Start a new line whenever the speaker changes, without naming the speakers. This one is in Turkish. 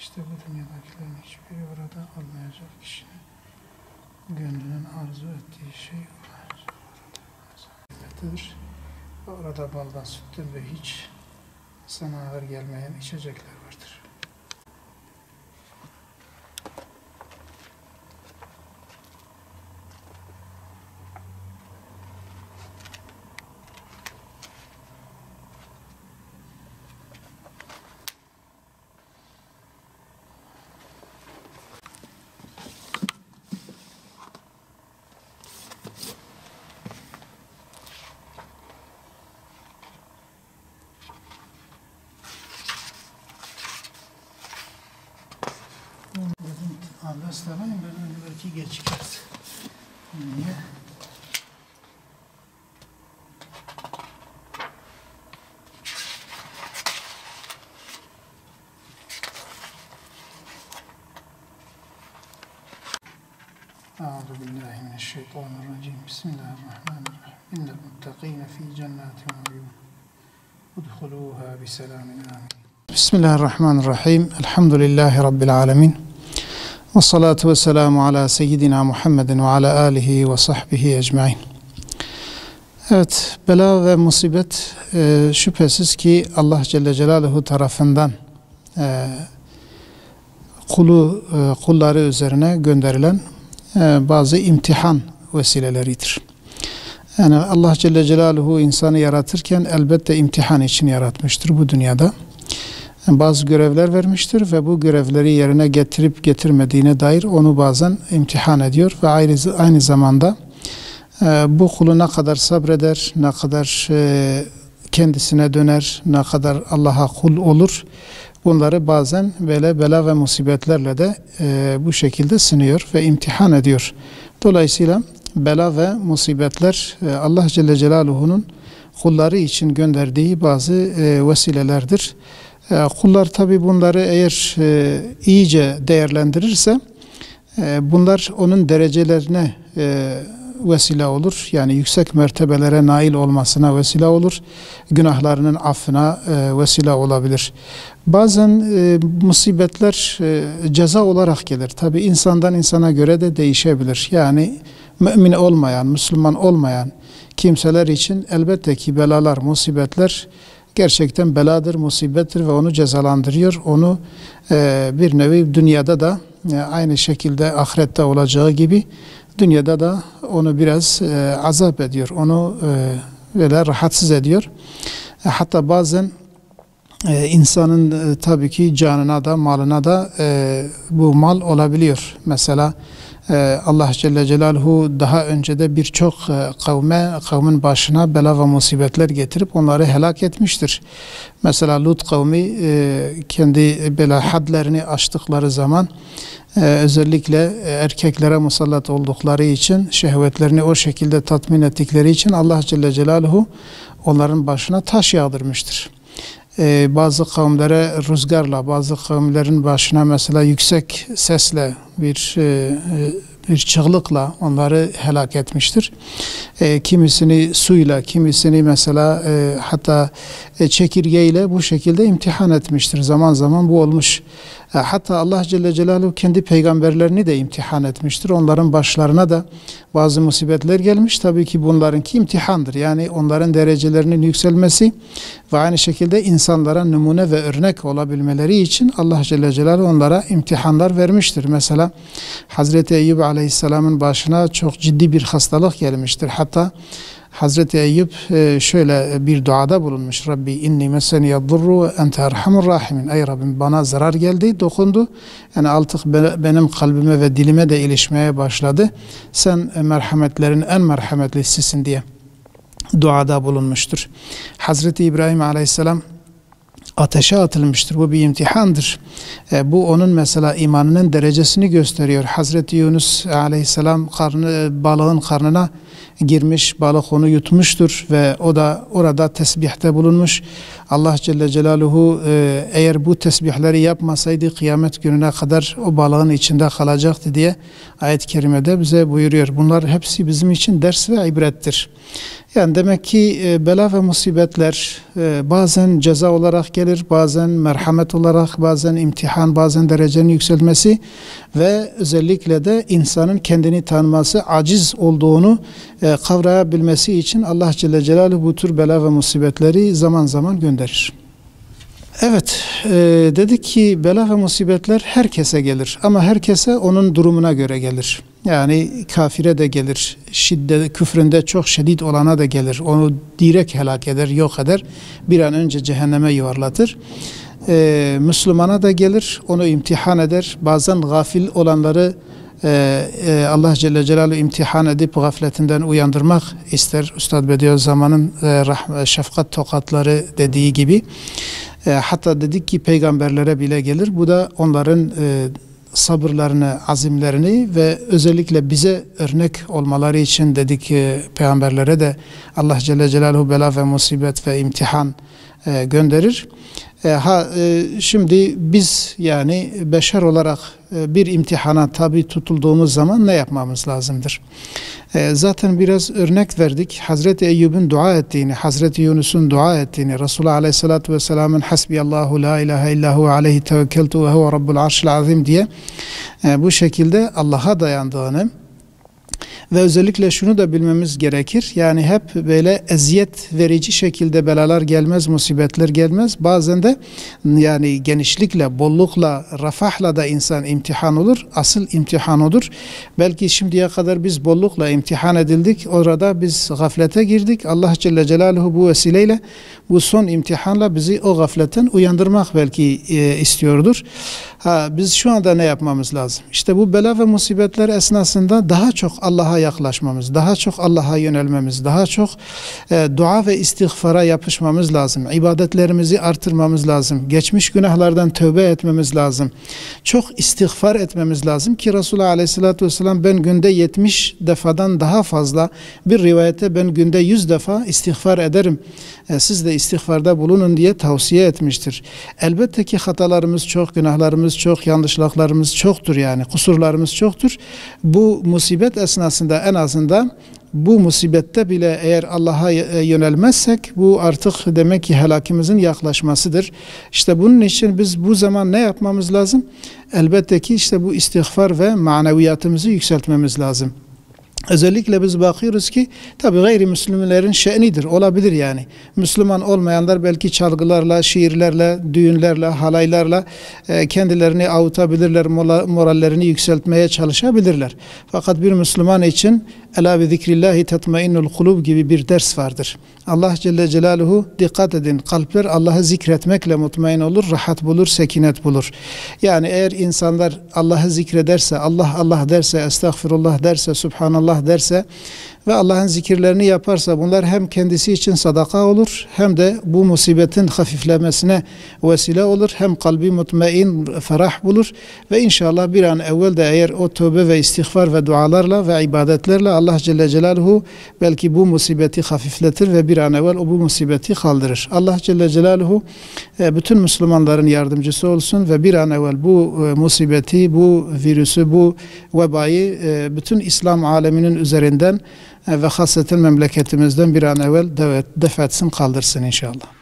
İşte bu dünyadakilerin hiçbiri orada olmayacak kişinin gönlünün arzu ettiği şey oradadır. Orada baldan, sütten ve hiç sana ağır gelmeyen içecekler vardır. Allah istemeyin, ben belki geç çıkarız. Niye? Euzubillahimineşşeytanirracim. Bismillahirrahmanirrahim. İnnel muttakîne fî cennetin ve uyûn. Udhulûhâ biselamin âmin. Bismillahirrahmanirrahim. Elhamdülillahi Rabbil âlemin. Ve salatu ve selamu ala seyyidina Muhammedin ve ala alihi ve sahbihi ecmain. Evet, bela ve musibet şüphesiz ki Allah Celle Celaluhu tarafından kulları üzerine gönderilen bazı imtihan vesileleridir. Yani Allah Celle Celaluhu insanı yaratırken elbette imtihan için yaratmıştır bu dünyada. Bazı görevler vermiştir ve bu görevleri yerine getirip getirmediğine dair onu bazen imtihan ediyor ve aynı zamanda bu kulu ne kadar sabreder, ne kadar kendisine döner, ne kadar Allah'a kul olur, bunları bazen böyle bela ve musibetlerle de bu şekilde sınıyor ve imtihan ediyor. Dolayısıyla bela ve musibetler Allah Celle Celaluhu'nun kulları için gönderdiği bazı vesilelerdir. Kullar tabi bunları eğer iyice değerlendirirse bunlar onun derecelerine vesile olur. Yani yüksek mertebelere nail olmasına vesile olur. Günahlarının affına vesile olabilir. Bazen musibetler ceza olarak gelir. Tabi insandan insana göre de değişebilir. Yani mümin olmayan, Müslüman olmayan kimseler için elbette ki belalar, musibetler gerçekten beladır, musibettir ve onu cezalandırıyor. Onu bir nevi dünyada da aynı şekilde ahirette olacağı gibi dünyada da onu biraz azap ediyor. Onu böyle rahatsız ediyor. Hatta bazen insanın tabii ki canına da malına da bu mal olabiliyor. Mesela Allah Celle Celaluhu daha önce de birçok kavmin başına bela ve musibetler getirip onları helak etmiştir. Mesela Lut kavmi kendi bela hadlerini aştıkları zaman özellikle erkeklere musallat oldukları için, şehvetlerini o şekilde tatmin ettikleri için Allah Celle Celaluhu onların başına taş yağdırmıştır. Bazı kavimlere rüzgarla, bazı kavimlerin başına mesela yüksek sesle bir çığlıkla onları helak etmiştir. Kimisini suyla, kimisini mesela hatta çekirgeyle bu şekilde imtihan etmiştir. Zaman zaman bu olmuş. Hatta Allah Celle Celaluhu kendi peygamberlerini de imtihan etmiştir. Onların başlarına da bazı musibetler gelmiş. Tabii ki bunlarınki imtihandır. Yani onların derecelerinin yükselmesi ve aynı şekilde insanlara numune ve örnek olabilmeleri için Allah Celle Celaluhu onlara imtihanlar vermiştir. Mesela Hazreti Eyyub Aleyhisselam'ın başına çok ciddi bir hastalık gelmiştir. Hatta Hazreti Eyyub şöyle bir duada bulunmuş. Rabbi inni meseniyad-durru ve ente erhamur rahimin. Ey Rabbim, bana zarar geldi, dokundu. Yani artık benim kalbime ve dilime de ilişmeye başladı. Sen merhametlerin en merhametlisisin diye duada bulunmuştur. Hazreti İbrahim Aleyhisselam ateşe atılmıştır. Bu bir imtihandır. Bu onun mesela imanının derecesini gösteriyor. Hazreti Yunus Aleyhisselam balığın karnına girmiş, balık onu yutmuştur ve o da orada tesbihte bulunmuş. Allah Celle Celaluhu eğer bu tesbihleri yapmasaydı kıyamet gününe kadar o balığın içinde kalacaktı diye ayet-i kerimede bize buyuruyor. Bunlar hepsi bizim için ders ve ibrettir. Yani demek ki bela ve musibetler bazen ceza olarak gelir, bazen merhamet olarak, bazen imtihan, bazen derecenin yükselmesi ve özellikle de insanın kendini tanıması, aciz olduğunu kavrayabilmesi için Allah Celle Celaluhu bu tür bela ve musibetleri zaman zaman gönderir. Evet, dedik ki bela ve musibetler herkese gelir ama herkese onun durumuna göre gelir. Yani kafire de gelir, küfründe çok şiddet olana da gelir. Onu direkt helak eder, yok eder. Bir an önce cehenneme yuvarlatır. Müslümana da gelir, onu imtihan eder. Bazen gafil olanları Allah Celle Celaluhu imtihan edip gafletinden uyandırmak ister. Üstad Bediüzzaman'ın şefkat tokatları dediği gibi. Hatta dedik ki peygamberlere bile gelir. Bu da onların sabırlarını, azimlerini ve özellikle bize örnek olmaları için dedik ki peygamberlere de Allah Celle Celaluhu bela ve musibet ve imtihan gönderir. Şimdi biz yani beşer olarak bir imtihana tabi tutulduğumuz zaman ne yapmamız lazımdır? Zaten biraz örnek verdik. Hazreti Eyyub'un dua ettiğini, Hazreti Yunus'un dua ettiğini, Resulullah Aleyhisselatü Vesselam'ın Hasbiyallahu la ilahe illahu aleyhi tevekkeltu ve huve rabbul arşil azim diye bu şekilde Allah'a dayandığını ve özellikle şunu da bilmemiz gerekir. Yani hep böyle eziyet verici şekilde belalar gelmez, musibetler gelmez. Bazen de yani genişlikle, bollukla, refahla da insan imtihan olur. Asıl imtihan odur. Belki şimdiye kadar biz bollukla imtihan edildik. Orada biz gaflete girdik. Allah Celle Celaluhu bu vesileyle bu son imtihanla bizi o gafletten uyandırmak belki istiyordur. Biz şu anda ne yapmamız lazım? İşte bu bela ve musibetler esnasında daha çok Allah'a yaklaşmamız, daha çok Allah'a yönelmemiz, daha çok dua ve istiğfara yapışmamız lazım. İbadetlerimizi artırmamız lazım. Geçmiş günahlardan tövbe etmemiz lazım. Çok istiğfar etmemiz lazım ki Resulullah Aleyhisselatü Vesselam ben günde 70 defadan daha fazla, bir rivayette ben günde 100 defa istiğfar ederim. Siz de istiğfarda bulunun diye tavsiye etmiştir. Elbette ki hatalarımız çok, günahlarımız çok, yanlışlıklarımız çoktur yani, kusurlarımız çoktur. Bu musibet esnasında en azından bu musibette bile eğer Allah'a yönelmezsek bu artık demek ki helakimizin yaklaşmasıdır. İşte bunun için biz bu zaman ne yapmamız lazım? Elbette ki işte bu istiğfar ve maneviyatımızı yükseltmemiz lazım. Özellikle biz bakıyoruz ki tabi gayrimüslimlerin şe'nidir, olabilir yani. Müslüman olmayanlar belki çalgılarla, şiirlerle, düğünlerle, halaylarla kendilerini avutabilirler, morallerini yükseltmeye çalışabilirler. Fakat bir Müslüman için Ela bi zikrillahi tetmainnul kulub gibi bir ders vardır. Allah Celle Celaluhu dikkat edin, kalpler Allah'ı zikretmekle mutmain olur, rahat bulur, sekinet bulur. Yani eğer insanlar Allah'ı zikrederse, Allah Allah derse, estağfirullah derse, subhanallah derse ve Allah'ın zikirlerini yaparsa bunlar hem kendisi için sadaka olur hem de bu musibetin hafiflemesine vesile olur. Hem kalbi mutmain, ferah bulur ve inşallah bir an evvel de eğer o tövbe ve istiğfar ve dualarla ve ibadetlerle Allah Celle Celaluhu belki bu musibeti hafifletir ve bir an evvel o bu musibeti kaldırır. Allah Celle Celaluhu bütün Müslümanların yardımcısı olsun ve bir an evvel bu musibeti, bu virüsü, bu vebayı bütün İslam aleminin üzerinden ve hasreten memleketimizden bir an evvel def etsin, kaldırsın inşallah.